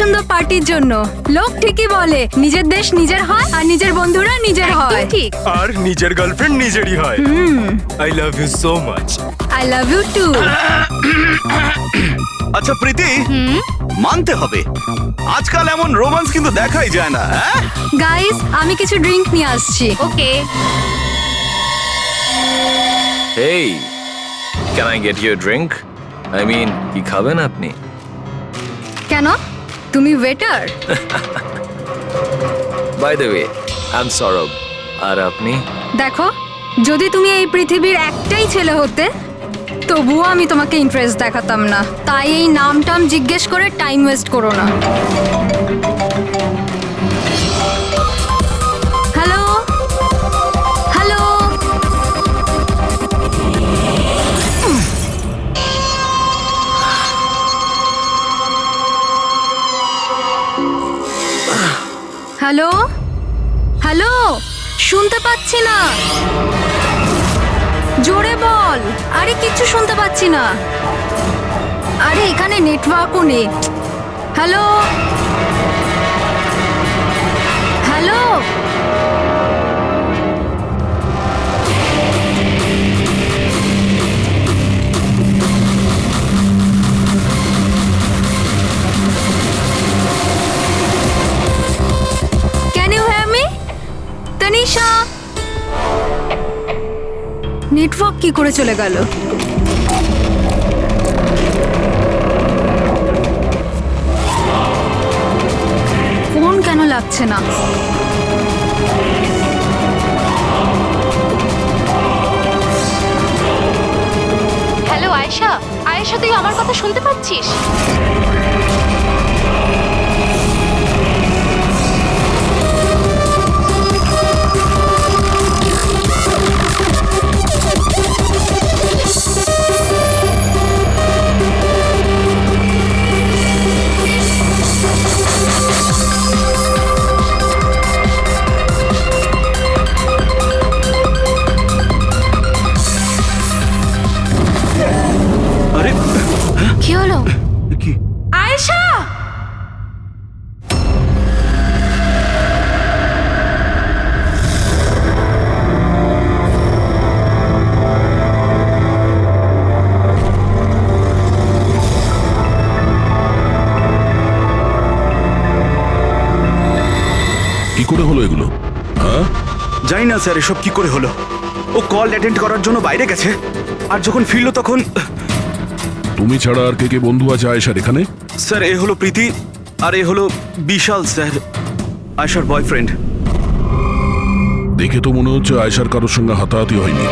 সুন্দর পার্টির জন্য। লোক ঠিকই বলে নিজের দেশ নিজের হয় আর নিজের বন্ধুরা নিজের হয়। ঠিক। আর নিজের গার্লফ্রেন্ড নিজেরই হয়। I love you so much. I love you too. আচ্ছা প্রীতি, মানতে হবে আজকাল এমন রোমান্স কিন্তু দেখাই যায় না। গাইস, আমি কিছু ড্রিঙ্ক নিয়ে আসছি। ওকে। Hey, can I get you a drink? I mean, কি খাবেন আপনি? কেন? তুমি waiter? By the way, I'm Saurabh. আর আপনি? দেখো, যদি তুমি এই পৃথিবীর একটাই ছেলে হতে তবুও আমি তোমাকে ইন্টারেস্ট দেখাতাম না। তাই এই নামটাম জিজ্ঞেস করে টাইম ওয়েস্ট করো না। হ্যালো হ্যালো, হ্যালো হ্যালো, শুনতে পাচ্ছি না, জোরে বল। আরে কিচ্ছু শুনতে পাচ্ছি না। আরে এখানে নেটওয়ার্কও নেই। Hello hello, can you hear me? Tanisha, network কি করে চলে গেল? ফোন কেন লাগছে না? হ্যালো আয়েশা, আয়েশা তুই আমার কথা শুনতে পাচ্ছিস? আরে কি হলো? কি? আয়েশা! কি করে হলো এগুলো? হ্যাঁ, জানি না স্যার এসব কি করে হলো। ও কল অ্যাটেন্ড করার জন্য বাইরে গেছে, আর যখন ফিরলো তখন তুমি ছাড়া আর কে কে বন্ধু আছে আয়েশার এখানে? স্যার এ হলো প্রীতি, আর এ হলো বিশাল স্যার, আয়েশার বয়ফ্রেন্ড। দেখে তো মনে হচ্ছে আয়েশার কারোর সঙ্গে হাতাহাতি হয়নি।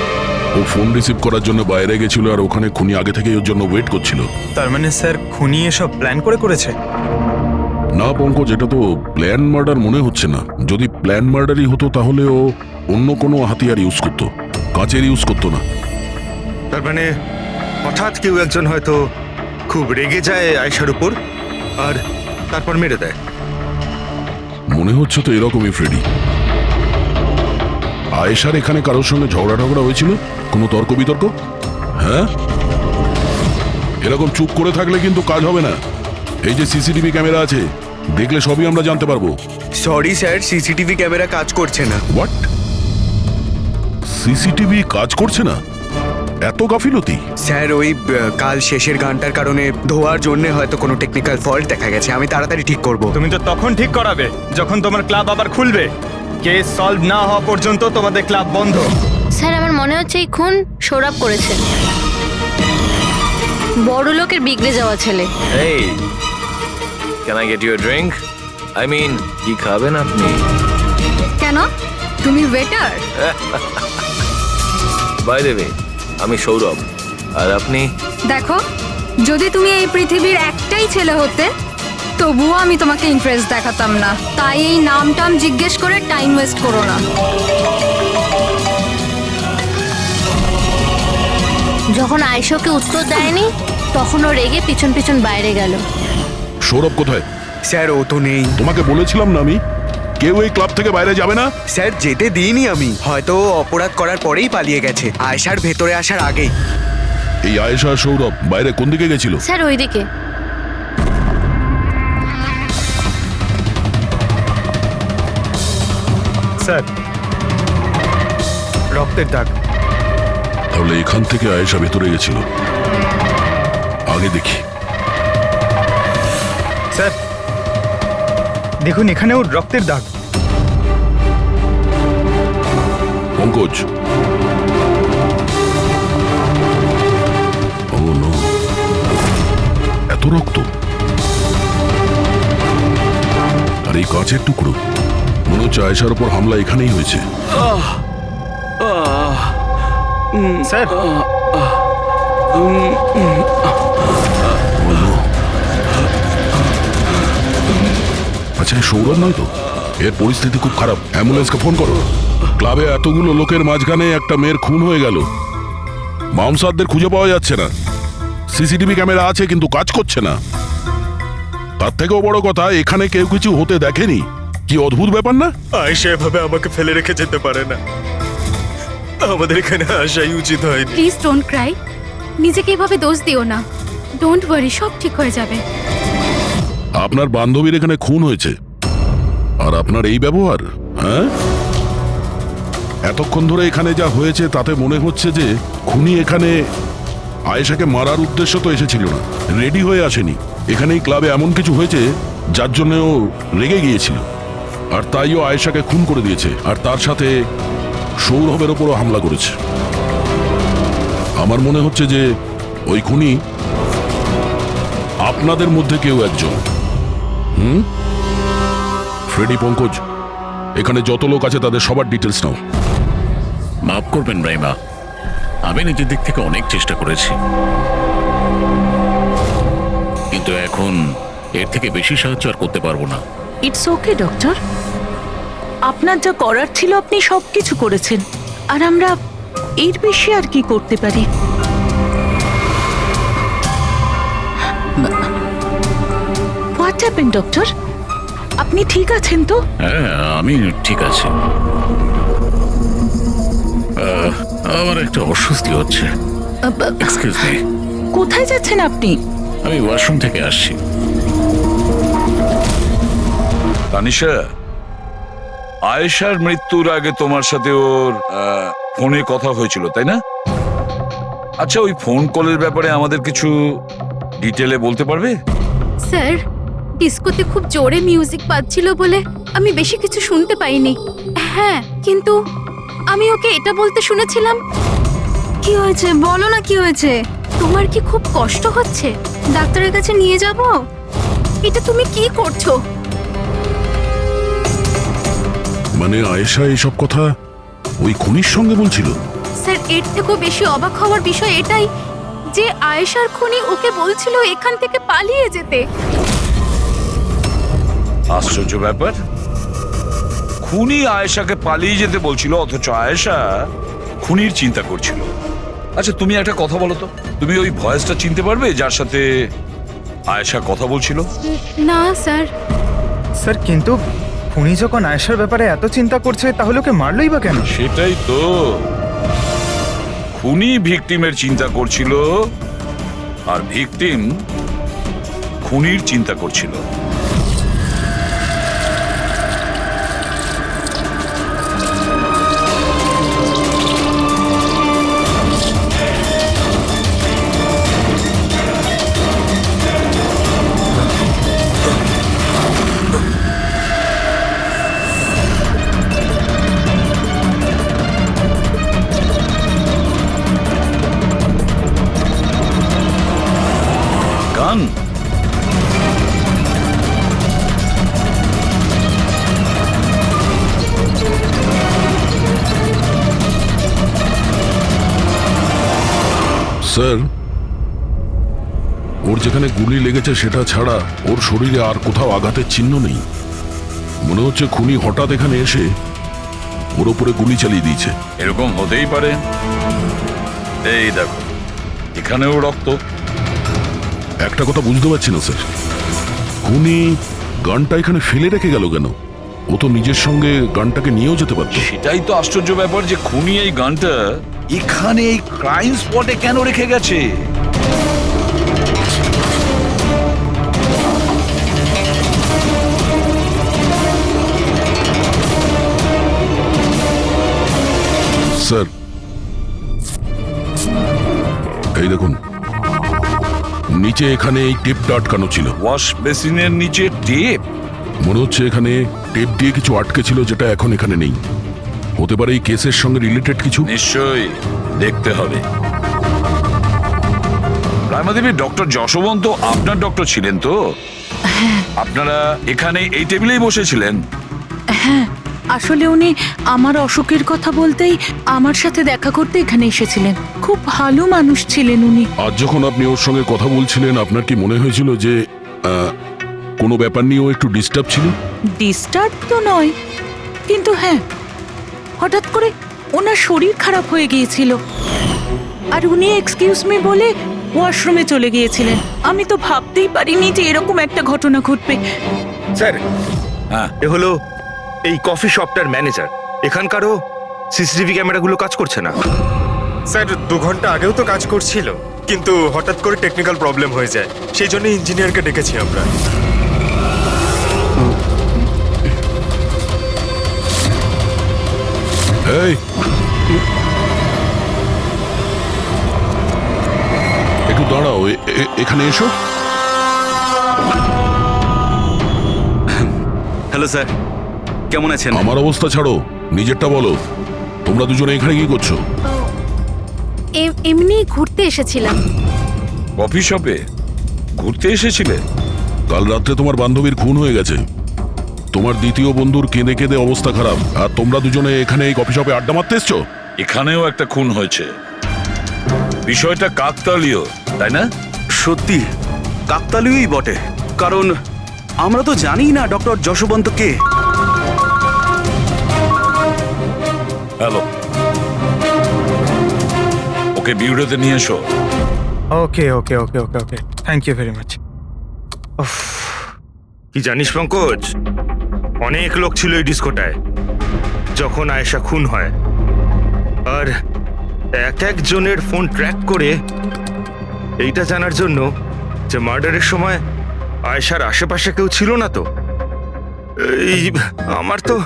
ও ফোন রিসিভ করার জন্য বাইরে গেছিল আর ওখানে খুনি আগে থেকেই ওর জন্য ওয়েট করছিল। তার মানে স্যার খুনি এসব প্ল্যান করে করেছে? না পঙ্কজ, এটা তো প্ল্যান মার্ডার মনে হচ্ছে না। যদি প্ল্যান মার্ডারই হতো তাহলে ও অন্য কোনো হাতিয়ার ইউজ করতো, কাঁচের ইউজ করতো না। তার মানে হঠাৎ কেউ একজন হয়তো খুব রেগে যায় আয়েশার উপর আর তারপর মেরে দেয়। মনে হচ্ছে তো এরকমই ফ্রেডি। আয়েশার এখানে কারোর সঙ্গে ঝগড়া টগড়া হয়েছিল? কোনো তর্ক বিতর্ক? হ্যাঁ, এরকম চুপ করে থাকলে কিন্তু কাজ হবে না। এই যে সিসিটিভি ক্যামেরা আছে, দেখলে সবই আমরা জানতে পারবো। সরি স্যার, সিসিটিভি ক্যামেরা কাজ করছে না। হোয়াট? সিসিটিভি কাজ করছে না? এত গাফিলতি? স্যার ওই কাল শেষের গানটার কারণে ধোয়ার জন্য হয়তো কোনো টেকনিক্যাল ফল্ট দেখা গেছে। আমি তাড়াতাড়ি ঠিক করব। তুমি তো তখন ঠিক করাবে যখন তোমার ক্লাব আবার খুলবে। কেস সলভ না হওয়া পর্যন্ত তোমাদের ক্লাব বন্ধ। স্যার আমার মনে হচ্ছে এই খুন সৌরভ করেছে। বড় লোকের বিগড়ে যাওয়া ছেলে। Hey, can I get you a drink? I mean, কি খাবেন আপনি? কেন? তুমি ওয়েটার? By the way, আমি সৌরভ। আর আপনি? দেখো, যদি তুমি এই পৃথিবীর একটাই ছেলে হতে তবুও আমি তোমাকে ইন্টারেস্ট দেখাতাম না। তাই এই নামটাম জিজ্ঞেস করে টাইম ওয়েস্ট করো না। যখন আয়েশাকে উত্তর দেয়নি তখন ও রেগে পিছন পিছন বাইরে গেল। সৌরভ কোথায়? স্যার ও তো নেই। তোমাকে বলেছিলাম না আমি, কেউ এই ক্লাব থেকে বাইরে যাবে না। স্যার যেতে দিইনি আমি। হয়তো ও অপরাধ করার পরেই পালিয়ে গেছে, আয়েশার ভেতরে আসার আগেই। এই আয়েশা আর সৌরভ বাইরে কোন দিকে গেছিল? স্যার ওইদিকে। স্যার রক্তের দাগ। তাহলে এখান থেকে আয়েশা ভেতরে গেছিল। আগে দেখি। স্যার দেখুন এখানেও রক্তের দাগ। পঙ্কজ, ও নো, এত রক্ত! আর এই কাঁচের টুকরো, মনে হচ্ছে আয়েশার উপর হামলা এখানেই হয়েছে। স্যার ও no! আচ্ছা, এ সৌরভ নয় তো? এর পরিস্থিতি খুব খারাপ। অ্যাম্বুলেন্সকে ফোন করো। ক্লাবে এতগুলো লোকের মাঝখানে একটা মেয়ের খুন হয়ে গেল। মামসাদদের খুঁজে পাওয়া যাচ্ছে না। সিসিটিভি ক্যামেরা আছে কিন্তু কাজ করছে না। তার থেকেও বড় কথা, এখানে কেউ কিছু হতে দেখেনি। কি অদ্ভুত ব্যাপার না? আয়েশা এভাবে আমাকে ফেলে রেখে যেতে পারে না। আমাদের এখানে আসাই উচিত হয়নি। Please don't Cry. নিজেকে এভাবে দোষ দিও না। ডোন্ট ওয়ারি, সব ঠিক হয়ে যাবে। আপনার বান্ধবীর এখানে খুন হয়েছে, আর আপনার এই ব্যবহার? হ্যাঁ, এতক্ষণ ধরে এখানে যা হয়েছে তাতে মনে হচ্ছে যে খুনি এখানে আয়েশাকে মারার উদ্দেশ্য তো এসেছিল না, রেডি হয়ে আসেনি। এখানেই ক্লাবে এমন কিছু হয়েছে যার জন্য ও রেগে গিয়েছিল, আর তাই ও আয়েশাকে খুন করে দিয়েছে, আর তার সাথে সৌরভের ওপরও হামলা করেছে। আমার মনে হচ্ছে যে ওই খুনি আপনাদের মধ্যে কেউ একজন। ফ্রেডি, পঙ্কজ, এখানে যত লোক আছে তাদের সবার ডিটেলস নাও। মাফ করবেন রাইমা, আমি নিজের দিক থেকে অনেক চেষ্টা করেছি, কিন্তু এখন এর থেকে বেশি সাহায্য আর করতে পারবো না। ইটস ওকে ডক্টর, আপনার যা করার ছিল আপনি সবকিছু করেছেন, আর আমরা এর বেশি আর কি করতে পারি? What happen doctor? আপনি ঠিক আছেন তো? হ্যাঁ, আমি ঠিক আছি। আমার একটা অস্বস্তি হচ্ছে। Excuse me. কোথায় যাচ্ছেন আপনি? আমি ওয়াশরুম থেকে আসছি। তানিশা, আয়েশার মৃত্যুর আগে তোমার সাথে ওর ফোনে কথা হয়েছিল, তাই না? আচ্ছা, ওই ফোন কলের ব্যাপারে আমাদের কিছু ডিটেলে বলতে পারবে? স্যার, ডিস্কোতে খুব জোরে মিউজিক বাজছিল বলে আমি বেশি কিছু শুনতে পাইনি। হ্যাঁ, কিন্তু আমি ওকে এটা বলতে শুনেছিলাম, কি হয়েছে বলো না, কি হয়েছে? তোমার কি খুব কষ্ট হচ্ছে? ডাক্তারের কাছে নিয়ে যাব? এটা তুমি কি করছো? মানে আয়েশা এইসব কথা ওই খুনির সঙ্গে বলছিল? স্যার, এর থেকেও বেশি অবাক হওয়ার বিষয় এটাই যে আয়েশার খুনি ওকে বলছিল এখান থেকে পালিয়ে যেতে। আশ্চর্য ব্যাপার, খুনি আয়েশাকে পালিয়ে যেতে বলছিল, অথচ আয়েশা খুনির চিন্তা করছিল। আচ্ছা, তুমি একটা কথা বলো তো, তুমি ওই ভয়েসটা চিনতে পারবে যার সাথে আয়েশা কথা বলছিল? না স্যার। স্যার, কিন্তু খুনি যখন আয়েশার ব্যাপারে এত চিন্তা করছে তাহলে ওকে মারলই বা কেন? সেটাই তো, খুনি ভিকটিমের চিন্তা করছিল আর ভিকটিম খুনির চিন্তা করছিল। গান? স্যার, ওর যেখানে গুলি লেগেছে সেটা ছাড়া ওর শরীরে আর কোথাও আঘাতের চিহ্ন নেই। মনে হচ্ছে খুনি হঠাৎ এখানে এসে ওর উপরে গুলি চালিয়ে দিয়েছে। এরকম হতেই পারে। এই দেখো, এখানেও রক্ত। একটা কথা বুঝতে পারছি না স্যার, খুনি গানটা এখানে ফেলে রেখে গেল কেন? ও তো নিজের সঙ্গে গানটাকে নিয়েও যেতে পারত। সেটাই তো আশ্চর্য ব্যাপার যে খুনি এই গানটা এখানে এই ক্রাইম স্পটে কেন রেখে গেছে? এই দেখুন, নিচে এখানে এই টেপটা আটকানো ছিল। ওয়াশ বেসিনের নিচে টেপ? মনে হচ্ছে এখানে টেপ দিয়ে কিছু আটকে ছিল, যেটা এখন এখানে নেই। হতে পারে এই কেসের সঙ্গে রিলেটেড কিছু। নিশ্চয়ই, দেখতে হবে। রায়মাদেবী, ডক্টর যশবন্ত আপনার ডক্টর ছিলেন তো? আপনারা এখানে এই টেবিলেই বসেছিলেন? হ্যাঁ, আসলে উনি আমার অসুখের কথা বলতেই আমার সাথে দেখা করতে এখানে এসেছিলেন। খুব ভালো মানুষ ছিলেন উনি। আজ যখন আপনি ওর সঙ্গে কথা বলছিলেন, আপনার কি মনে হয়েছিল যে কোনো ব্যাপার নিয়ে ও একটু ডিস্টার্ব ছিল? ডিস্টার্ব তো নয়, কিন্তু হ্যাঁ, হঠাৎ করে ওনার শরীর খারাপ হয়ে গিয়েছিল আর উনি এক্সকিউজ মি বলে ওয়াশরুমে চলে গিয়েছিলেন। আমি তো ভাবতেই পারিনি যে এরকম একটা ঘটনা ঘটবে। স্যার, হ্যাঁ, এ হলো এই কফি শপটার ম্যানেজার। এখানকারও সিসিটিভি ক্যামেরাগুলো কাজ করছে না। স্যার, 2 ঘন্টা আগেও তো কাজ করছিল, কিন্তু হঠাৎ করে টেকনিক্যাল প্রবলেম হয়ে যায়, সেই জন্য ইঞ্জিনিয়ারকে ডেকেছি আমরা। এই, একটু দাঁড়াও, এখানে এসো। হ্যালো স্যার, কেমন আছেন? আমার অবস্থা ছাড়ো, নিজেরটা বলো। তোমরা দুজনে এখানে কি করছো? এমনি ঘুরতে এসেছিলাম। কফি শপে ঘুরতে এসেছিলে? কাল রাত্রে তোমার বান্ধবীর খুন হয়ে গেছে। তোমার দ্বিতীয় বন্ধুর কেঁদে কেঁদে অবস্থা খারাপ, আর তোমরা দুজনে এখানে এই কফি শপে আড্ডা মারতে এসছো। এখানেও একটা খুন হয়েছে। বিষয়টা কাকতালীয়, তাই না? সত্যি কাকতালীয়ই বটে, কারণ আমরা তো জানি না ডক্টর যশবন্ত কে। হ্যালো, ওকে বিউরোতে নিয়ে এসো। ওকে ওকে ওকে ওকে ওকে, থ্যাংক ইউ ভেরি মাচ। কি জানিস পঙ্কজ, অনেক লোক ছিল এই ডিস্কোটায় যখন আয়েশা খুন হয়, আর একজনের ফোন ট্র্যাক করে এইটা জানার জন্য যে মার্ডারের সময় আয়েশার আশেপাশে কেউ ছিল না। তো এই আমার তো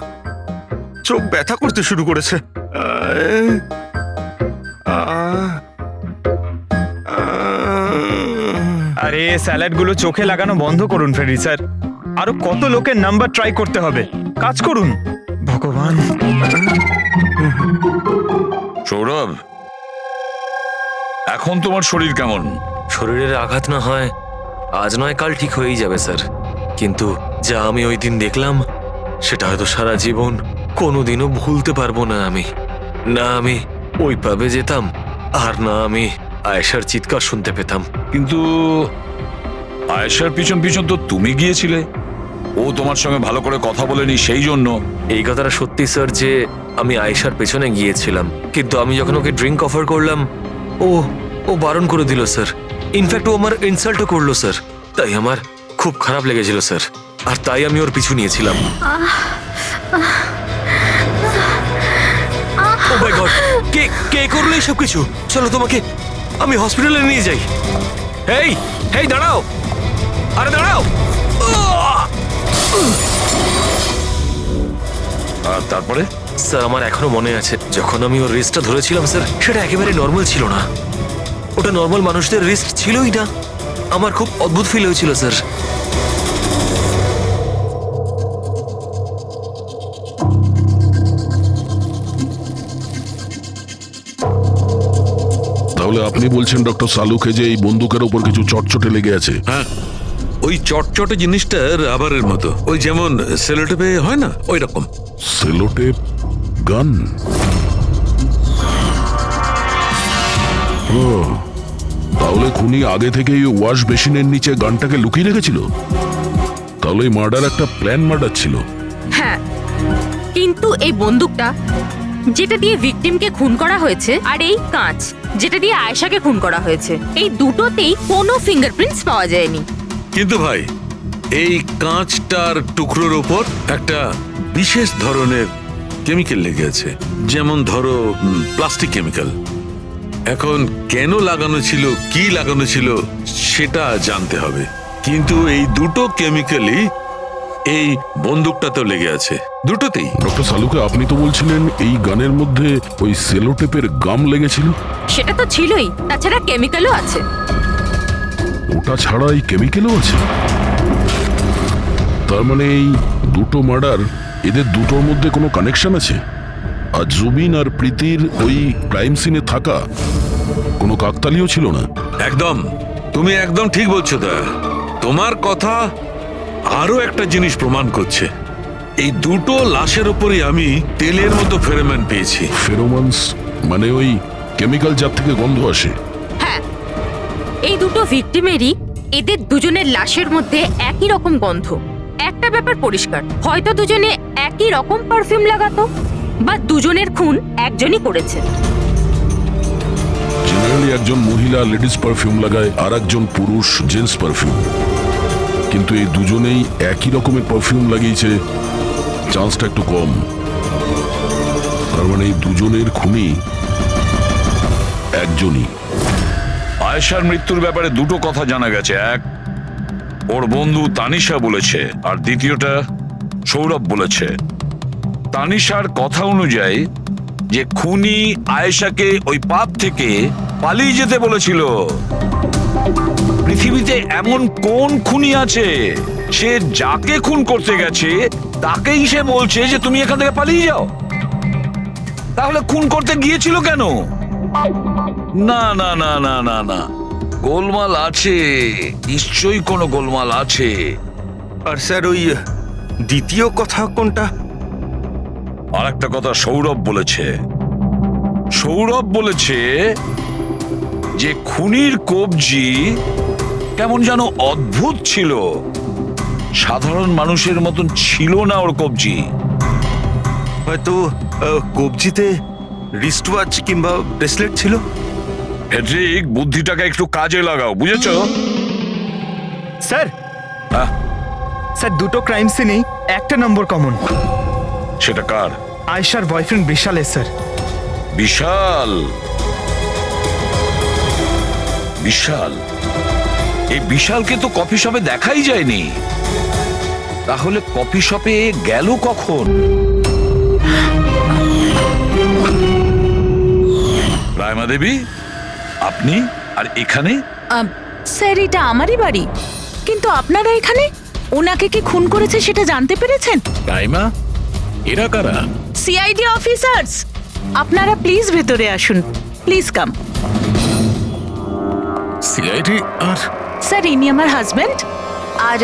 চোখ ব্যথা করতে শুরু করেছে। আরে স্যালাডগুলো চোখে লাগানো বন্ধ করুন ফ্রেডি স্যার। আরো কত লোকের নাম্বার ট্রাই করতে হবে, কাজ করুন। ভগবান। সৌরভ, এখন তোমার শরীর কেমন? শরীরের আঘাত না হয় আজ নয় কাল ঠিক হয়েই যাবে স্যার, কিন্তু যা আমি ওই দিন দেখলাম সেটা হয়তো সারা জীবন কোনোদিনও ভুলতে পারবো না আমি। না আমি ওই পাবে যেতাম, আর না আমি আয়েশার চিৎকার শুনতে পেতাম। কিন্তু আয়েশার পিছন পিছন তো তুমি গিয়েছিলে, ও তোমার সঙ্গে ভালো করে কথা বলেনি সেই জন্য। এই কথাটা সত্যি স্যার যে আমি আয়েশার পেছনে গিয়েছিলাম, কিন্তু আমি যখন ওকে ড্রিঙ্ক অফার করলাম ও বারণ করে দিল স্যার। ইনফ্যাক্ট ও আমার ইনসাল্টও করলো স্যার। তাই আমার খুব খারাপ লেগেছিল স্যার, আর তাই আমি ওর পিছু নিয়েছিলাম। ও মাই গড, কে করলো এইসব কিছু? চলো তোমাকে আমি হসপিটালে নিয়ে যাই। হেই দাঁড়াও, আরে দাঁড়াও। আর তারপরে? স্যার, আমার এখনো মনে আছে যখন আমি ওর রিস্টটা ধরেছিলাম স্যার, সেটা একেবারে নর্মাল ছিল না। ওটা নর্মাল মানুষদের রিস্ট ছিলই না। আমার খুব অদ্ভুত ফিল হয়েছিল স্যার। তাহলে আপনি বলছেন ডক্টর সালুকে যে এই বন্দুকের ওপর কিছু চটচটে লেগে আছে? হ্যাঁ, ওই চটচটে জিনিসটা রাবারের মতো, ওই যেমন সেলোটেপে হয় না, ওই রকম। সেলোটেপ গান? ও, তাহলে খুনি আগে থেকেই ওয়াশ বেসিনের নিচে গানটাকে লুকিয়ে রেখেছিল। তাহলে এই মার্ডার একটা প্ল্যান মার্ডার ছিল। হ্যাঁ, কিন্তু এই বন্দুকটা যেটা দিয়ে ভিকটিমকে খুন করা হয়েছে, আর এই কাঁচ যেটা দিয়ে আয়েশাকে খুন করা হয়েছে, এই দুটোতেই কোনো ফিঙ্গারপ্রিন্টস পাওয়া যায়নি। কিন্তু ভাই, এই কাঁচটার টুকরোর ওপর একটা বিশেষ ধরনের কেমিক্যাল লেগে আছে, যেমন ধরো প্লাস্টিক কেমিক্যাল। এখন কেন লাগানো ছিল, কি লাগানো ছিল সেটা জানতে হবে, কিন্তু এই দুটো কেমিক্যালই এই বন্দুকটাতেও লেগে আছে, দুটোতেই। ডক্টর সালুকে, আপনি তো বলছিলেন এই গানের মধ্যে ওই সেলোটেপের গাম লেগেছিল। সেটা তো ছিলই, তাছাড়া কেমিক্যালও আছে। ওটা ছাড়া এই কেমিক্যালও আছে? তার মানে এই দুটো মার্ডার, এদের দুটোর মধ্যে কোনো কানেকশন আছে? আর জুবিন আর প্রীতির ওই ক্রাইম সিনে থাকা কোনো কাকতালীয় ছিল না? একদম, তুমি একদম ঠিক বলছো দয়া। তোমার কথা আরো একটা জিনিস প্রমাণ করছে, এই দুটো লাশের উপরই আমি তেলের মতো ফেরোমন পেয়েছি। ফেরোমনস মানে ওই কেমিক্যাল যার থেকে গন্ধ আসে? হ্যাঁ, এই দুটো ভিকটিমেরই এদের দুজনের লাশের মধ্যে একই রকম গন্ধ। একটা ব্যাপার পরিষ্কার, হয়তো দুজনে একই রকম পারফিউম লাগাতো, বা দুজনের খুন একজনই করেছে। জেনারেলি একজন মহিলা লেডিস পারফিউম লাগায়, আর একজন পুরুষ জেন্টস পারফিউম। কিন্তু এই দুজনেই একই রকমের পারফিউম লাগিয়েছে, চান্সটা একটু কম। তার মানে এই দুজনের খুনি একজনই। আয়েশার মৃত্যুর ব্যাপারে দুটো কথা জানা গেছে। এক, ওর বন্ধু তানিশা বলেছে, আর দ্বিতীয়টা সৌরভ বলেছে। তানিশার কথা অনুযায়ী যে খুনি আয়েশাকে ওই পাপ থেকে পালিয়ে যেতে বলেছিল। পৃথিবীতে এমন কোন খুনি আছে সে যাকে খুন করতে গেছে তাকেই সে বলছে যে তুমি এখান থেকে পালিয়ে যাও? তাহলে খুন করতে গিয়েছিল কেন? না না না না না না, গোলমাল আছে, নিশ্চয়ই কোনো গোলমাল আছে। আর স্যার ওই দ্বিতীয় কথা কোনটা? আর একটা কথা সৌরভ বলেছে। সৌরভ বলেছে যে খুনির কবজি কেমন যেন অদ্ভুত ছিল, সাধারণ মানুষের মতন ছিল না ওর কবজি। হয়তো কবজিতে রিস্ট ওয়াচ কিংবা ব্রেসলেট ছিল। ফেডরিক, বুদ্ধিটাকে একটু কাজে লাগাও, বুঝেছো? স্যার, হ্যাঁ? স্যার দুটো ক্রাইম সিনেই একটা নম্বর কমন। সেটা কার? আয়েশার বয়ফ্রেন্ড বিশালের স্যার। বিশাল? বিশাল? এই বিশালকে তো কফি শপে দেখাই যায়নি, তাহলে কফি শপে গেল কখন? রায়মা দেবী, আপনি আর এখানে? স্যার, এটা আমারই বাড়ি, কিন্তু আপনারা এখানে? ওনাকে কি খুন করেছে সেটা জানতে পেরেছেন? রাইমা, এরা কারা? CID officers. আপনারা প্লিজ ভেতরে আসুন, প্লিজ কাম। সিআইডি? আর স্যার, ইনি আমার হাজবেন্ড, আর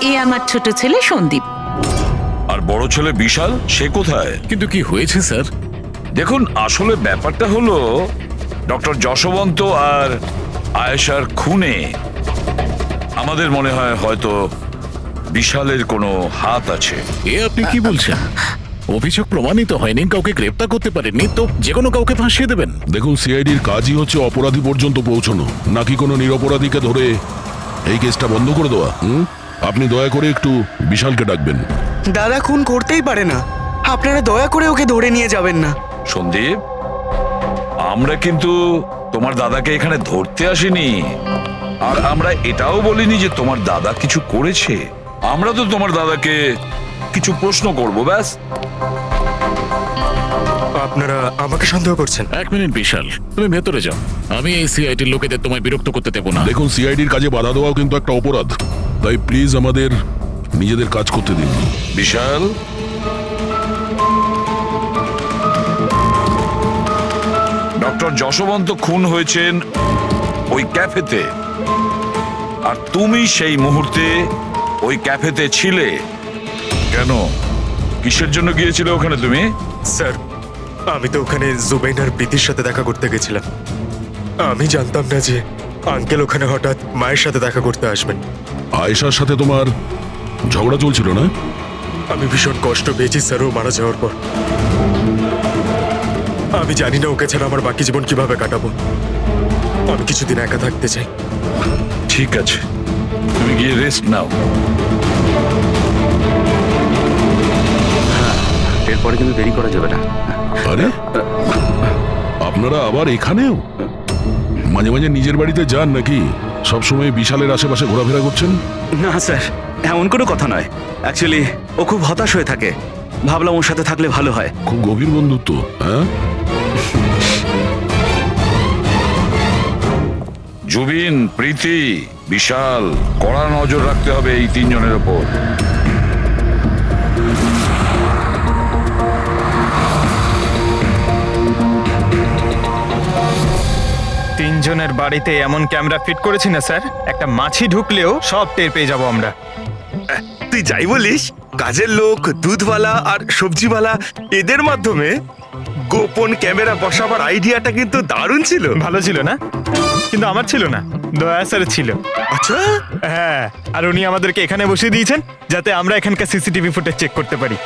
এ আমার ছোট ছেলে সন্দীপ। আর বড় ছেলে বিশাল, সে কোথায়? কিন্তু কি হয়েছে স্যার? দেখুন, আসলে ব্যাপারটা হলো ডক্টর যশবন্ত আর আয়েশার খুনে আমাদের মনে হয় হয়তো বিশালের কোনো হাত আছে। এ আপনি কি বলছেন? অভিযোগ প্রমাণিত হয়নি, কাউকে গ্রেপ্তার করতে পারেননি, তো যে কোনো কাউকে ফাঁসিয়ে দেবেন? দেখুন, সিআইডির কাজই হচ্ছে অপরাধী পর্যন্ত পৌঁছানো, নাকি কোনো নিরপরাধীকে ধরে এই কেসটা বন্ধ করে দেওয়া। আপনি দয়া করে একটু বিশালকে ডাকবেন। দাদা খুন করতেই পারে না, আপনারা দয়া করে ওকে ধরে নিয়ে যাবেন না। সন্দীপ, আমরা কিন্তু তোমার দাদাকে এখানে ধরতে আসিনি, আর আমরা এটাও বলিনি যে তোমার দাদা কিছু করেছে। আমরা তো তোমার দাদাকে কিছু প্রশ্ন করব, ব্যাস। আপনারা আমাকে সন্দেহ করছেন? এক মিনিট বিশাল, তুমি ভেতরে যাও, আমি এই সিআইডির লোকেদের তোমায় বিরক্ত করতে দেবো না। দেখুন, সিআইডির কাজে বাধা দেওয়াও কিন্তু একটা অপরাধ, তাই প্লিজ আমাদের নিজেদের কাজ করতে দিন। বিশাল, ডক্টর যশবন্ত খুন হয়েছেন ওই ক্যাফেতে, আর তুমি সেই মুহূর্তে ওই ক্যাফেতে ছিলে। কেন, কিসের জন্য গিয়েছিলে ওখানে তুমি? স্যার, আমি তো ওখানে জুবাইন আর প্রীতির সাথে দেখা করতে গেছিলাম। আমি জানতাম না যে আঙ্কেল ওখানে হঠাৎ মায়ের সাথে দেখা করতে আসবেন। আয়েশার সাথে তোমার ঝগড়া চলছিল না? আমি ভীষণ কষ্ট পেয়েছি স্যার ও মারা যাওয়ার পর। আমি জানি না ওকে ছাড়া আমার বাকি জীবন কিভাবে কাটাবো। আমি কিছুদিন একা থাকতে চাই। ঠিক আছে, তুমি গিয়ে রেস্ট নাও। এরপরে কিন্তু দেরি করা যাবে না। আরে, আপনারা আবার এখানেও? মাঝে মাঝে নিজের বাড়িতে যান নাকি? সবসময় বিশালের আশেপাশে ঘোরাফেরা করছেন? না স্যার, এমন কোনো কথা নয়। অ্যাকচুয়ালি ও খুব হতাশ হয়ে থাকে, ভাবলাম ওর সাথে থাকলে ভালো হয়। খুব গভীর বন্ধুত্ব, হ্যাঁ? জুবিন, প্রীতি, বিশাল, কড়া নজর রাখতে হবে এই তিনজনের ওপর। তিনজনের বাড়িতে এমন ক্যামেরা ফিট করেছি না স্যার, একটা মাছি ঢুকলেও সব টের পেয়ে যাবো আমরা। তুই যাই বলিস, কাজের লোক, দুধওয়ালা আর সবজিওয়ালা এদের মাধ্যমে গোপন ক্যামেরা বসাবার আইডিয়াটা কিন্তু দারুণ ছিল। ভালো ছিল না? কিন্তু আমার ছিল না, দয়া স্যার ছিল। আচ্ছা, হ্যাঁ, আর উনি আমাদেরকে এখানে বসিয়ে দিয়েছেন যাতে আমরা এখানকার সিসিটিভি ফুটেজ চেক করতে পারি।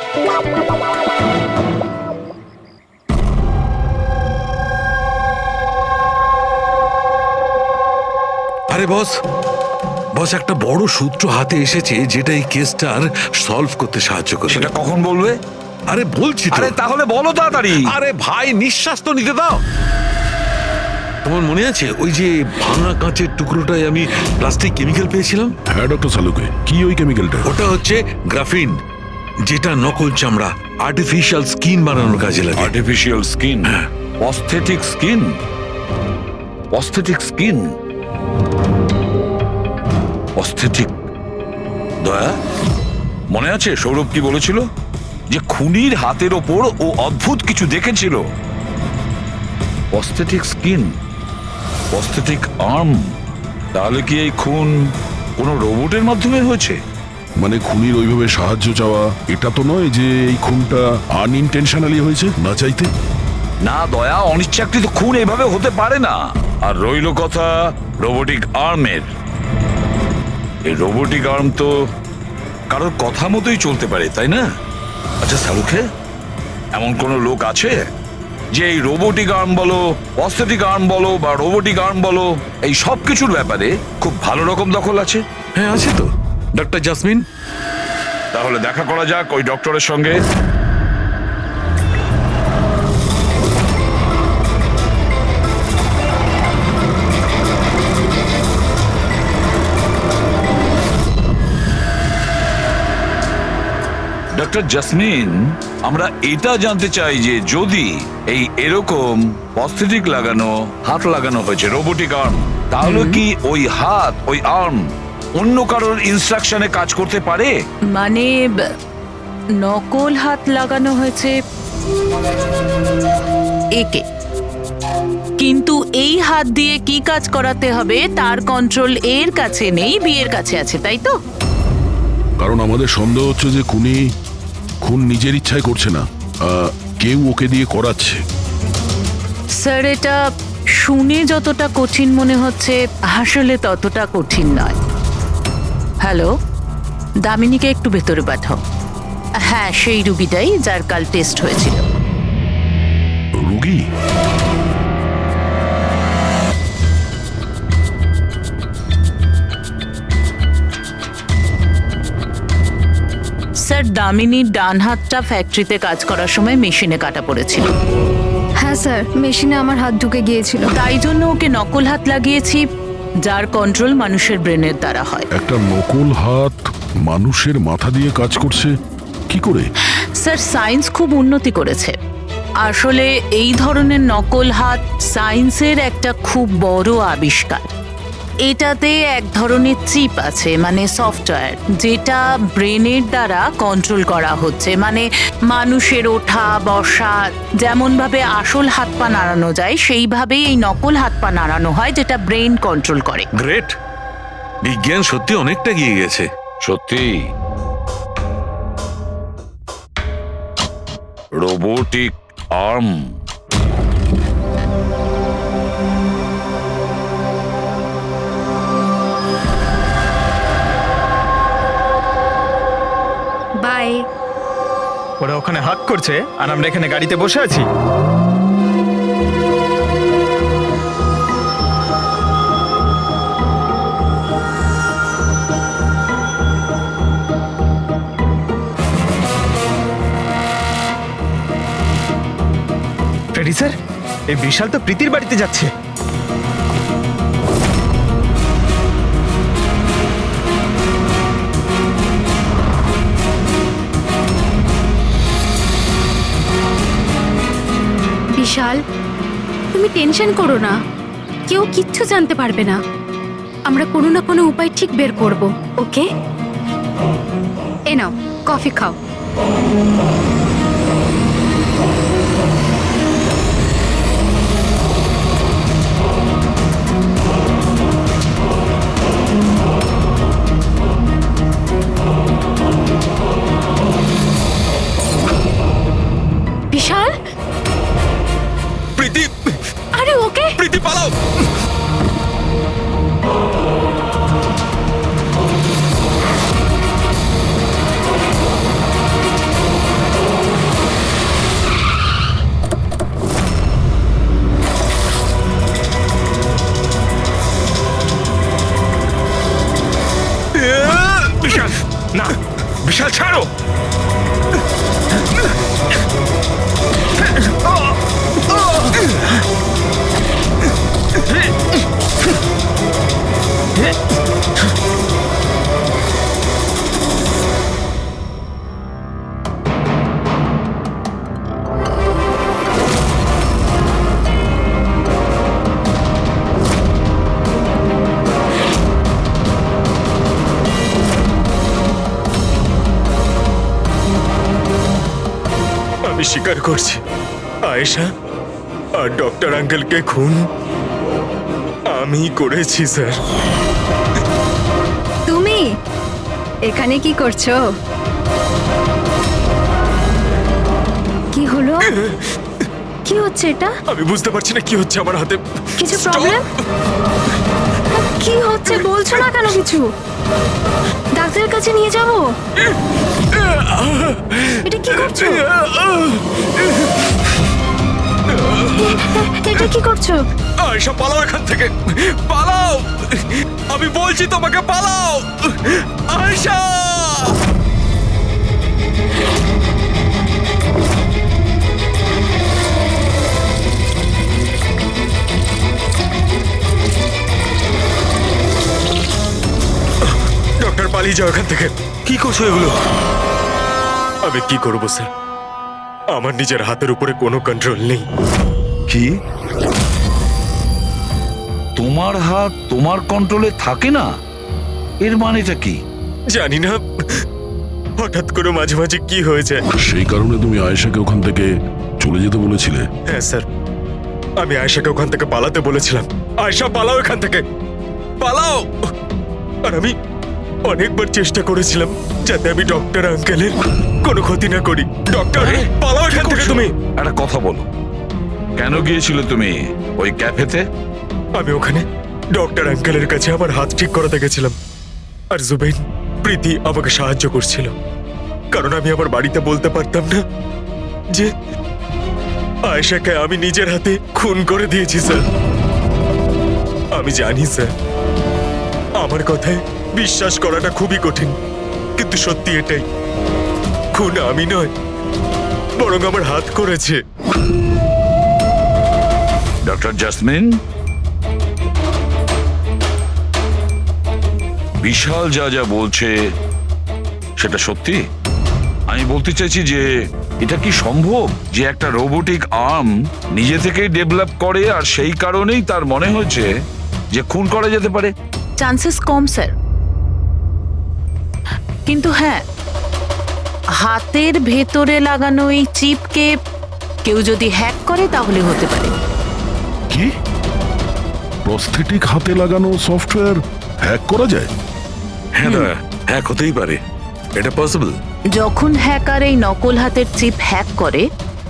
আরে বস, বস একটা বড় সূত্র হাতে এসেছে যেটা এই কেসটার সলভ করতে সাহায্য করবে। সেটা কখন বলবে? আরে বলছি তো। আরে তাহলে বলো তাড়াতাড়ি। আরে ভাই, নিঃশ্বাস তো নিতে দাও। তোমার মনে আছে ওই যে ভাঙা কাঁচের টুকরোটায় আমি প্লাস্টিক কেমিক্যাল পেয়েছিলাম? হ্যাঁ ডক্টর সালুকে, কি ওই কেমিক্যালটা? ওটা হচ্ছে গ্রাফিন, যেটা নকল চামড়া, আর্টিফিশিয়াল স্কিন বানানোর কাজে লাগে। Artificial skin, aesthetic skin, aesthetic skin, aesthetic. দয়া, মনে আছে সৌরভ কি বলেছিল? যে খুনির হাতের ওপর ও অদ্ভুত কিছু দেখেছিল। Aesthetic skin, aesthetic arm. তাহলে কি এই খুন কোনো রোবটের মাধ্যমে হয়েছে? মানে খুনির ওইভাবে সাহায্য চাওয়া এটা তো নয় যে এই খুনটা আনইনটেনশনালি হয়েছে, না চাইতে? না দয়া, অনিচ্ছাকৃত খুন এভাবে হতে পারে না। আর রইল কথা রোবোটিক আর্মের। এই রোবোটিক আর্ম তো কারোর কথা মতোই চলতে পারে, তাই না? আচ্ছা সালুকে, এমন কোনো লোক আছে যে এই রোবোটিক আর্ম বলো, অস্থেটিক আর্ম বলো বা রোবোটিক আর্ম বলো, এই সব কিছুর ব্যাপারে খুব ভালো রকম দখল আছে? হ্যাঁ আছে তো, ডক্টর জাসমিন। তাহলে দেখা করা যাক ওই ডক্টরের সঙ্গে। ডক্টর জাসমিন, আমরা এটা জানতে চাই যে যদি এই এরকম প্রস্থেটিক লাগানো হাত লাগানো হয়েছে রোবোটিক আর্ম, তাহলে কি ওই হাত, ওই আর্ম অন্য কারোর ইনস্ট্রাকশনে কাজ করতে পারে? মানে নকল হাত লাগানো হয়েছে একে, কিন্তু এই হাত দিয়ে কি কাজ করাতে হবে তার কন্ট্রোল এর কাছে নেই, বিয়ের কাছে আছে, তাই তো? কারণ আমাদের সন্দেহ হচ্ছে যে খুন নিজের ইচ্ছায় করছে না, কেউ ওকে দিয়ে করাচ্ছে। স্যার, এটা শুনে যতটা কঠিন মনে হচ্ছে আসলে ততটা কঠিন নয়। হ্যালো, দামিনীকে একটু ভেতরে পাঠাও। হ্যাঁ, সেই রুগীটাই যার কাল টেস্ট হয়েছিল। রুগী? স্যার, দামিনীর ডান হাতটা ফ্যাক্টরিতে কাজ করার সময় মেশিনে কাটা পড়েছিল। হ্যাঁ স্যার, মেশিনে আমার হাত ঢুকে গিয়েছিল। তাই জন্য ওকে নকল হাত লাগিয়েছি, যার কন্ট্রোল মানুষের ব্রেনের দ্বারা হয়। একটা নকল হাত মানুষের মাথা দিয়ে কাজ করছে কি করে? স্যার, সায়েন্স খুব উন্নতি করেছে। আসলে এই ধরনের নকল হাত সায়েন্সের একটা খুব বড় আবিষ্কার। এটাতে এক ধরনের চিপ আছে, মানে সফটওয়্যার, যেটা ব্রেনের দ্বারা কন্ট্রোল করা হচ্ছে। মানে মানুষের ওঠা বসা যেমনভাবে আসল হাত পা নাড়ানো যায়, সেইভাবেই এই নকল হাত পা নাড়ানো হয়, যেটা ব্রেন কন্ট্রোল করে। গ্রেট, বিজ্ঞান সত্যি অনেকটা এগিয়ে গেছে। সত্যি রোবোটিক আর্ম। বাই। ওরা ওখানে হাত করছে আর আমরা এখানে গাড়িতে বসে আছি। ফ্রেডি স্যার, এই বিশাল তো প্রীতির বাড়িতে যাচ্ছে। বিশাল, তুমি টেনশন করো না, কেউ কিচ্ছু জানতে পারবে না। আমরা কোনো না কোনো উপায় ঠিক বের করব, ওকে? এ নাও কফি খাও। বিশাল, প্রীতি, আরে ওকে। প্রীতি পালাও। বিশাল, না, বিশাল ছাড়ো। আমি স্বীকার করছি, আয়েশা আর ডক্টর আঙ্কেলকে খুন আমি করেছি স্যার। তুমি এখানে কি করছো? কি হলো? কি হচ্ছে এটা? আমি বুঝতে পারছি না কি হচ্ছে আমার হাতে। কিছু প্রবলেম? কি হচ্ছে বলছো না কেন কিছু? ডাক্তারের কাছে নিয়ে যাব? এটা কি করছো? এটা কি করছো? আয়েশা পালাও এখান থেকে, পালাও, আমি বলছি তোমাকে পালাও। আয়েশা, ডক্টর পালিয়ে যাও এখান থেকে। কি করছো এগুলো? আমি কি করবো স্যার, আমার নিজের হাতের উপরে কোনো কন্ট্রোল নেই। কি তোমার হাত তোমার কন্ট্রোলে থাকে না? এর মানেটা কি? জানি না, হঠাৎ করে মাঝে মাঝে কি হয়ে যায়। সেই কারণে তুমি আয়েশাকে ওখান থেকে চলে যেতে বলেছিলে? হ্যাঁ স্যার, আমি আয়েশাকে ওখান থেকে পালাতে বলেছিলাম। আয়েশা পালাও এখান থেকে, পালাও। আর আমি অনেকবার চেষ্টা করেছিলাম যাতে আমি ডক্টর আঙ্কেলের কোনো ক্ষতি না করি। ডক্টর, পালাও এখান থেকে তুমি। একটা কথা বলো, কেন গিয়েছিলে তুমি ওই ক্যাফেতে? আমি ওখানে ডক্টর আঙ্কেলের কাছে আমার হাত ঠিক করাতে গেছিলাম, আর জুবেইন, প্রীতি আমাকে সাহায্য করছিল, কারণ আমি আমার বাড়িতে বলতে পারতাম না যে আয়েশাকে আমি নিজের হাতে খুন করে দিয়েছি স্যার। আমি জানি স্যার, আমার কথায় বিশ্বাস করাটা খুবই কঠিন, কিন্তু সত্যি এটাই, খুন আমি নয়, বরং আমার হাত করেছে। ডক্টর জাসমিন, বিশাল যা যা বলছে সেটা সত্যি? আমি বলতে চাইছি যে এটা কি সম্ভব যে একটা রোবোটিক আর্ম নিজে থেকেই ডেভেলপ করে আর সেই কারণেই তার মনে হয়েছে যে খুন করা যেতে পারে? চান্সেস কম স্যার, কিন্তু হ্যাঁ, হাতের ভেতরে লাগানো এই চিপকে কেউ যদি হ্যাক করে তাহলে হতে পারে। কি প্রস্থেটিক হাতে লাগানো সফটওয়্যার হ্যাক করা যায়? হ্যাঁ দাদা, হ্যাক হতেই পারে, এটা পসিবল। যখন হ্যাকার এই নকল হাতের চিপ হ্যাক করে,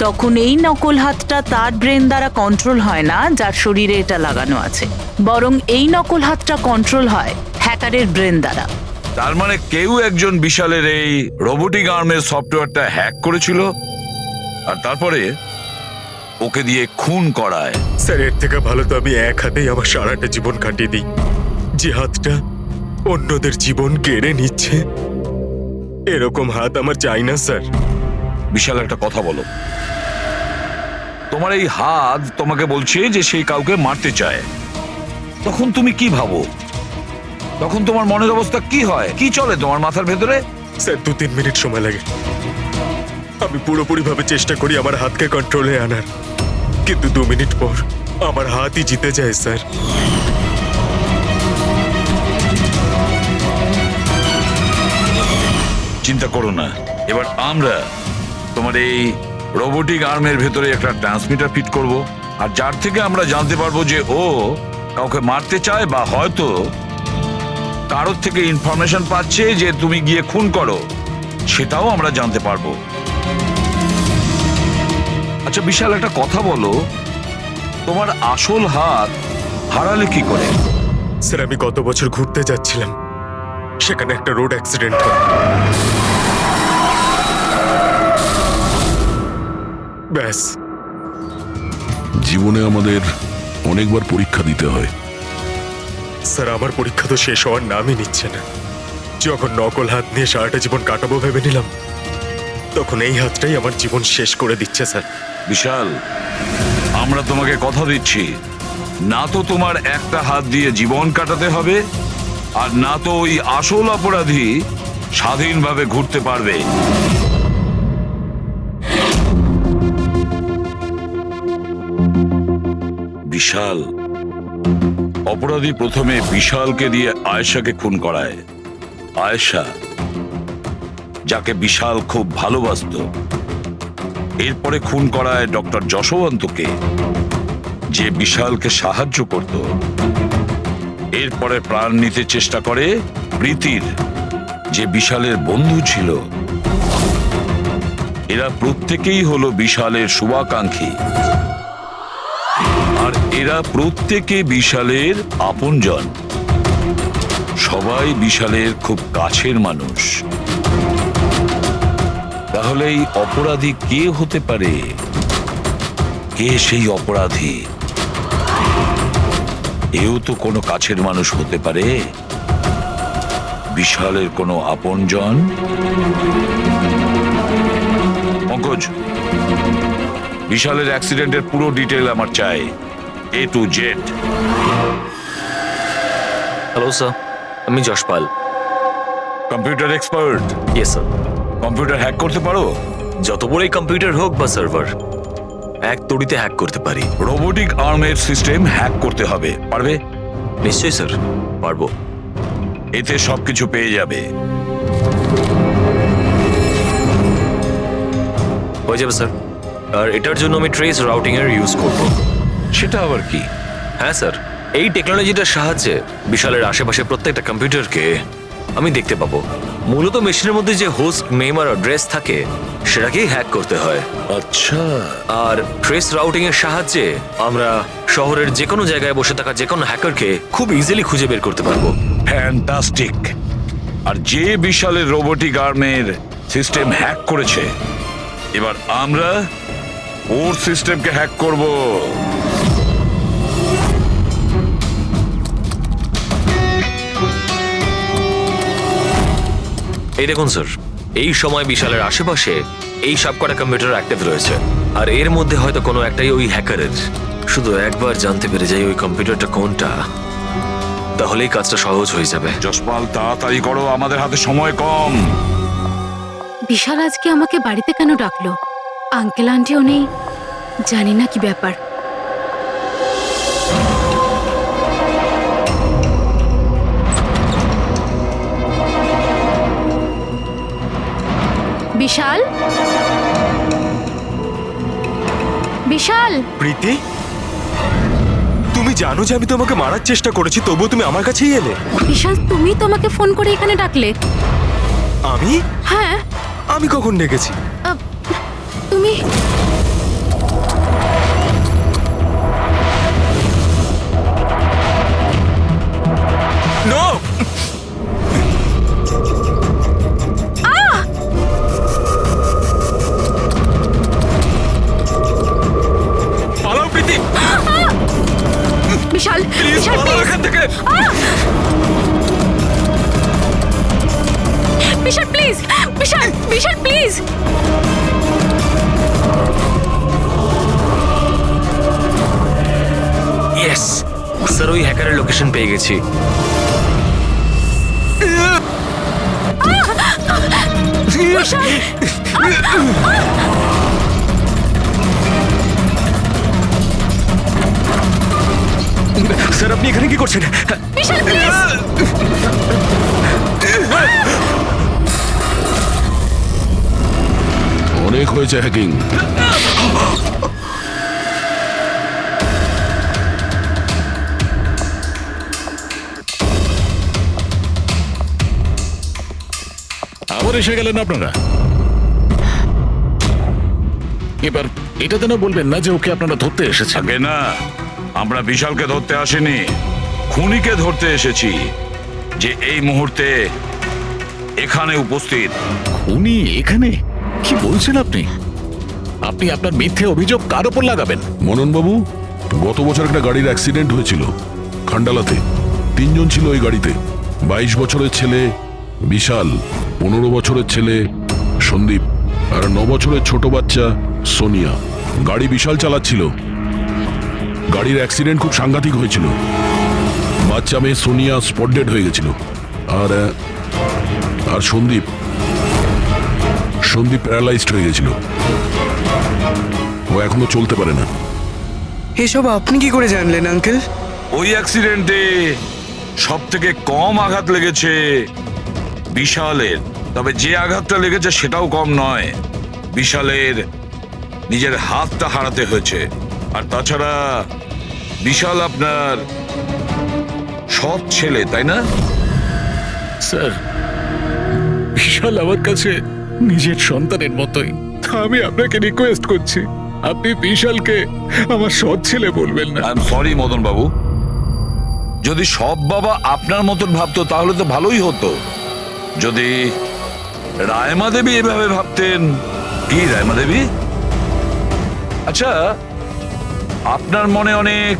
তখন এই নকল হাতটা তার ব্রেন দ্বারা কন্ট্রোল হয় না যার শরীরে এটা লাগানো আছে, বরং এই নকল হাতটা কন্ট্রোল হয় হ্যাকারের ব্রেন দ্বারা। তার মানে কেউ একজন বিশালের এই রোবোটিক আর্মের সফটওয়্যারটা হ্যাক করেছিল আর তারপরে ওকে দিয়ে খুন করায়। স্যার, এর থেকে ভালো তো আমি এক হাতেই আমার সারাটা জীবন কাটিয়ে দিই। যে হাতটা অন্যদের জীবন কেড়ে নিচ্ছে, এরকম হাত আমার চাই না স্যার। বিশাল, একটা কথা বলো, তোমার এই হাত তোমাকে বলছে যে সেই কাউকে মারতে চায়, তখন তুমি কি ভাবো? তখন তোমার মনের অবস্থা কি হয়? কি চলে তোমার মাথার ভেতরে? স্যার, 2-3 মিনিট সময় লাগে। আমি পুরোপুরি ভাবে চেষ্টা করি আমার হাতকে কন্ট্রোলে আনার, কিন্তু 2 মিনিট পর আমার হাতই জিতে যায় স্যার। চিন্তা করো না, এবার আমরা তোমার এই রোবোটিক আর্মের ভেতরে একটা ট্রান্সমিটার ফিট করব, আর যার থেকে আমরা জানতে পারবো যে ও কাউকে মারতে চায় বা হয়তো কারোর থেকে ইনফরমেশন পাচ্ছে যে তুমি গিয়ে খুন করো, সেটাও আমরা জানতে পারবো। আচ্ছা বিশাল, একটা কথা বলো, তোমার আসল হাত হারালে কি করে? স্যার আমি গত বছর ঘুরতে যাচ্ছিলাম, সেখানে একটা রোড অ্যাক্সিডেন্ট হয়। ব্যাস। জীবনে আমাদের অনেকবার পরীক্ষা দিতে হয়। স্যার আমার পরীক্ষা তো শেষ হওয়ার নামই নিচ্ছে না। যখন নকল হাত নিয়ে সারাটা জীবন কাটাবো ভেবে নিলাম, তখন এই হাতটাই আমার জীবন শেষ করে দিচ্ছে স্যার। বিশাল, আমরা তোমাকে কথা দিচ্ছি, না তো তোমার একটা হাত দিয়ে জীবন কাটাতে হবে, আর না তো ওই আসল অপরাধী স্বাধীনভাবে ঘুরতে পারবে। বিশাল, অপরাধী প্রথমে বিশালকে দিয়ে আয়েশাকে খুন করায়। আয়েশা, যাকে বিশাল খুব ভালোবাসতো, এরপরে খুন করায় ডক্টর যশবন্তকে, যে বিশালকে সাহায্য করত। এরপরে প্রাণ নিতে চেষ্টা করে প্রীতির, যে বিশালের বন্ধু ছিল। এরা প্রত্যেকেই হলো বিশালের শুভাকাঙ্ক্ষী, আর এরা প্রত্যেকে বিশালের আপনজন। সবাই বিশালের খুব কাছের মানুষ। তাহলে এই অপরাধী কে হতে পারে? কে সেই অপরাধী? এও তো কোনো কাছের মানুষ হতে পারে, বিশালের কোনো আপনজন। পঙ্কজ, বিশালের অ্যাক্সিডেন্টের পুরো ডিটেল আমার চাই, A to Z। Hello sir, আমি Jaspal. Computer expert? Yes sir. Computer hack করতে পারো? যত বড়ই কম্পিউটার হোক বা সার্ভার, এক তড়িতে হ্যাক করতে পারি। রোবোটিক আর্মের সিস্টেম হ্যাক করতে হবে, পারবে? নিশ্চয়ই স্যার, পারবো। এতে সবকিছু পেয়ে যাবে। হয়ে যাবে স্যার। আর এটার জন্য আমি ট্রেস রাউটিং এর ইউজ করব। সেটা আবার কি? হ্যাঁ স্যার, এই টেকনোলজিটার সাহায্যে বিশালের আশেপাশে প্রত্যেকটা কম্পিউটারকে আমি দেখতে পাবো। মূলত মেশিনের মধ্যে যে হোস্ট নেম আর অ্যাড্রেস থাকে, সেটাকেই হ্যাক করতে হয়। আচ্ছা। আর ট্রেস রাউটিং এর সাহায্যে আমরা শহরের যে কোনো জায়গায় বসে থাকা যে কোনো হ্যাকারকে খুব ইজিলি খুঁজে বের করতে পারবো। ফ্যান্টাস্টিক। আর যে বিশালের রোবোটিক আর্মের সিস্টেম হ্যাক করেছে, এবার আমরা ওর সিস্টেমকে হ্যাক করব। এই দেখুন স্যার, এই সময় বিশালের আশেপাশে এই সব কটা কম্পিউটার অ্যাক্টিভ রয়েছে, আর এর মধ্যে হয়তো কোনো একটাই ওই হ্যাকারের। শুধু একবার জানতে পেরে যাই ওই কম্পিউটারটা কোনটা, তাহলেই কাজটা সহজ হয়ে যাবে। যশপাল, তাড়াতাড়ি করো, আমাদের হাতে সময় কম। বিশাল আজকে আমাকে বাড়িতে কেন ডাকলো? আঙ্কেল আন্টিও নেই, জানি না কি ব্যাপার। বিশাল, বিশাল। প্রীতি, তুমি জানো যে আমি তোমাকে মারার চেষ্টা করেছি, তবুও তুমি আমার কাছেই এলে। বিশাল, তুমি তোমাকে ফোন করে এখানে ডাকলে? আমি? হ্যাঁ। আমি কখন ডেকেছি? তুমি নো! পালাও প্রীতি! বিশাল, প্লিজ বিশাল, পালাও এখান থেকে! Vishal please, Vishal, Vishal please. Yes sir, ওই হ্যাকারের লোকেশন পেয়ে গেছি। বিশাল, স্যার আপনি এখানে কি করছেন? বিশাল প্লিজ। অনেক হয়েছে হ্যাকিং। আবার এসে গেলেন আপনারা। এবার এটা যেন বলবেন না যে ওকে আপনারা ধরতে এসেছেন। আগে না, আমরা বিশালকে ধরতে আসিনি, খুনিকে ধরতে এসেছি, যে এই মুহূর্তে এখানে উপস্থিত। উনি এখানে? কি বলছেন আপনি? আপনি আপনার মিথ্যে অভিযোগ কার ওপর লাগাবেন? মননবাবু, গত বছর একটা গাড়ির অ্যাক্সিডেন্ট হয়েছিল খান্ডালাতে। 3 জন ছিল ওই গাড়িতে। 22 বছরের ছেলে বিশাল, 15 বছরের ছেলে সন্দীপ, আর 9 বছরের ছোট বাচ্চা সোনিয়া। গাড়ি বিশাল চালাচ্ছিল। গাড়ির অ্যাক্সিডেন্ট খুব সাংঘাতিক হয়েছিল। বাচ্চা মেয়ে সোনিয়া স্পট ডেড হয়ে গেছিল। আর সন্দীপ প্যারালাইজড হয়ে গেছিল। ও এখনো চলতে পারে না। এসব আপনি কি করে জানলেন আঙ্কেল? ওই অ্যাক্সিডেন্টে সব থেকে কম আঘাত লেগেছে বিশালের, তবে যে আঘাতটা লেগেছে সেটাও কম নয়। বিশালের নিজের হাতটা হারাতে হয়েছে। আর তাছাড়া বিশাল আপনার সৎ ছেলে, তাই না? স্যার, বিশাল আমার কাছে নিজের সন্তানের মতোই। আমি আপনাকে রিকোয়েস্ট করছি, আপনি বিশালকে আমার সৎ ছেলে বলবেন না। আই এম সরি মদন বাবু, যদি সব বাবা আপনার মতন ভাবতো তাহলে তো ভালোই হতো। যদি রায়মা দেবী এভাবে ভাবতেন। কি রায়মা দেবী? আচ্ছা, আপনার মনে অনেক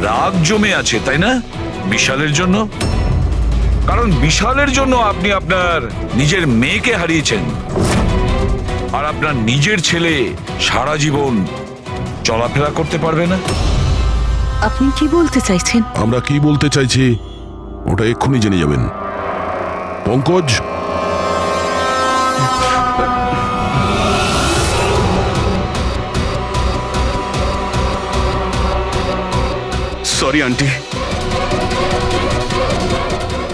রাগ জমে আছে, তাই না বিশালের জন্য? কারণ বিশালের জন্য আপনি আপনার নিজের মেয়েকে হারিয়েছেন, আর আপনার নিজের ছেলে সারা জীবন চলাফেরা করতে পারবে না। আপনি কি বলতে চাইছেন? আমরা কি বলতে চাইছি ওটা এক্ষুনি জেনে যাবেন। পঙ্কজ, সরি আন্টি,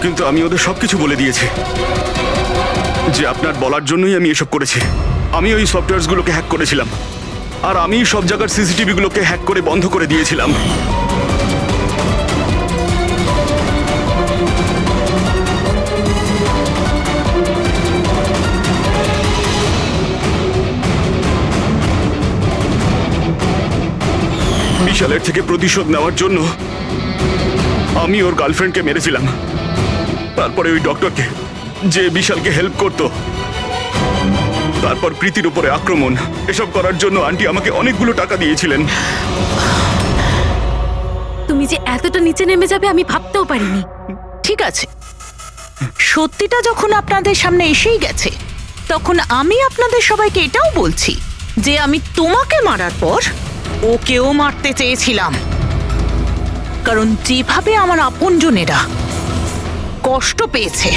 কিন্তু আমি ওদের সবকিছু বলে দিয়েছি যে আপনার বলার জন্যই আমি এসব করেছি। আমি ওই সফটওয়্যারগুলোকে হ্যাক করেছিলাম, আর আমি সব জায়গার সিসিটিভিগুলোকে হ্যাক করে বন্ধ করে দিয়েছিলাম। বিশালের থেকে প্রতিশোধ নেওয়ার জন্য আমি ওর গার্লফ্রেন্ডকে মেরেছিলাম। তারপরে ওই ডক্টরকে, যে বিশালকে হেল্প করত। তারপর প্রীতির উপরে আক্রমণ। এসব করার জন্য আন্টি আমাকে অনেকগুলো টাকা দিয়েছিলেন। তুমি যে এতটা নিচে নেমে যাবে আমি ভাবতেও পারিনি। ঠিক আছে, সত্যিটা যখন আপনাদের সামনে এসেই গেছে, তখন আমি আপনাদের সবাইকে এটাও বলছি যে আমি তোমাকে মারার পর ওকেও মারতে চেয়েছিলাম। কারণ যেভাবে আমার আপনজনেরা কষ্ট পেয়েছে,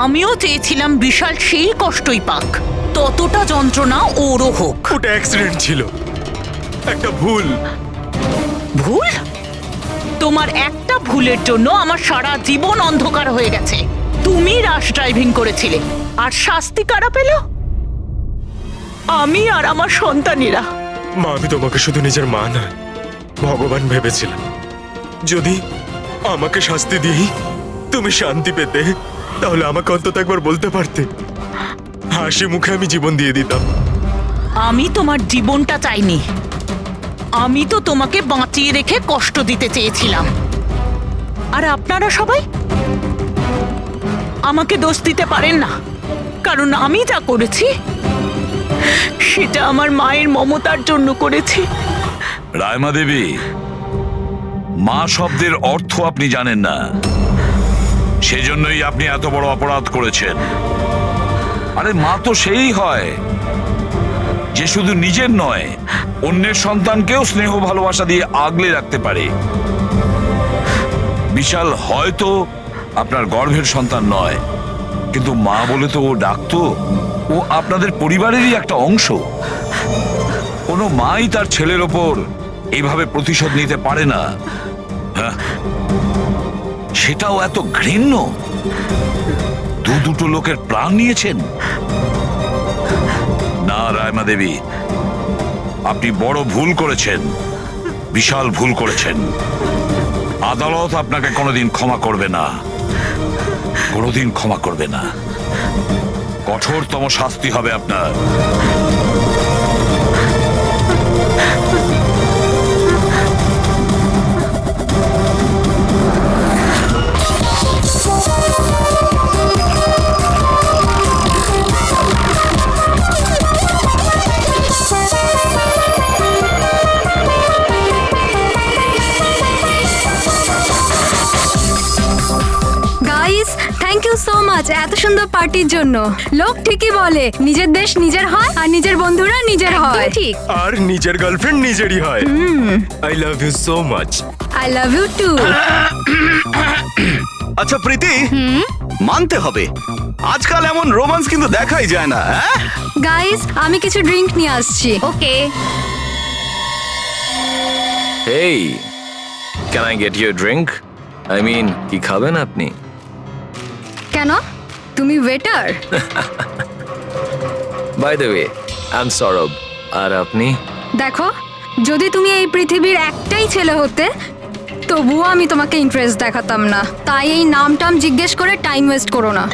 আমিও চেয়েছিলাম বিশাল সেই কষ্টই পাক, ততটা যন্ত্রণা ওরও হোক। ওটা অ্যাক্সিডেন্ট ছিল, একটা ভুল। ভুল? তোমার একটা ভুলের জন্য আমার সারা জীবন অন্ধকার হয়ে গেছে। তুমি রাশ ড্রাইভিং করেছিলে, আর শাস্তি কারা পেল? আমি আর আমার সন্তানেরা। মা, আমি তোমাকে শুধু নিজের মা নয়, ভগবান ভেবেছিলাম। যদি আমাকে শাস্তি দিয়েই তুমি শান্তি পেতে, তাহলে আমাকে অন্তত একবার বলতে পারতে। হাসি মুখে আমি জীবন দিয়ে দিতাম। আমি তোমার জীবনটা চাইনি, আমি তো তোমাকে বাঁচিয়ে রেখে কষ্ট দিতে চেয়েছিলাম। আর আপনারা সবাই আমাকে দোষ দিতে পারেন না, কারণ আমি যা করেছি সেটা আমার মায়ের মমতার জন্য করেছি। রায়মা দেবী, মা শব্দের অর্থ আপনি জানেন না, সেজন্যই আপনি এত বড় অপরাধ করেছেন। আরে মা তো সেই হয় যে শুধু নিজের নয়, অন্যের সন্তানকেও স্নেহ ভালোবাসা দিয়ে আগলে রাখতে পারে। বিশাল হয়তো আপনার গর্ভের সন্তান নয়, কিন্তু মা বলে তো ও ডাকতো। ও আপনাদের পরিবারেরই একটা অংশ। কোনো মাই তার ছেলের ওপর এইভাবে প্রতিশোধ নিতে পারে না। সেটাও এত ঘৃণ্য? দুটো লোকের প্রাণ নিয়েছেন? না রায়মা দেবী, আপনি বড় ভুল করেছেন, বিশাল ভুল করেছেন। আদালত আপনাকে কোনোদিন ক্ষমা করবে না, কোনোদিন ক্ষমা করবে না। কঠোরতম শাস্তি হবে আপনার। Guys, thank you so much এত সুন্দর পার্টির জন্য। লোক ঠিকই বলে নিজের দেশ নিজের হয় আর নিজের বন্ধুরা নিজের হয়। ঠিক। আর নিজের গার্লফ্রেন্ড নিজেরই হয়। I love you so much. I love you too. আচ্ছা প্রীতি, মানতে হবে আজকাল এমন রোমান্স কিন্তু দেখাই যায় না। হ্যাঁ গাইস, আমি কিছু ড্রিঙ্ক নিয়ে আসছি। Okay. Hey, can I get your drink? I mean, কি খাবেন আপনি? কেন, তুমি waiter? By the way, I am Sourav. আর আপনি? দেখো, যদি তুমি এই পৃথিবীর একটাই ছেলে হতে তবুও আমি তোমাকে ইন্টারেস্ট দেখাতাম না। তাই এই নাম টাম জিজ্ঞেস করে টাইম ওয়েস্ট করো না।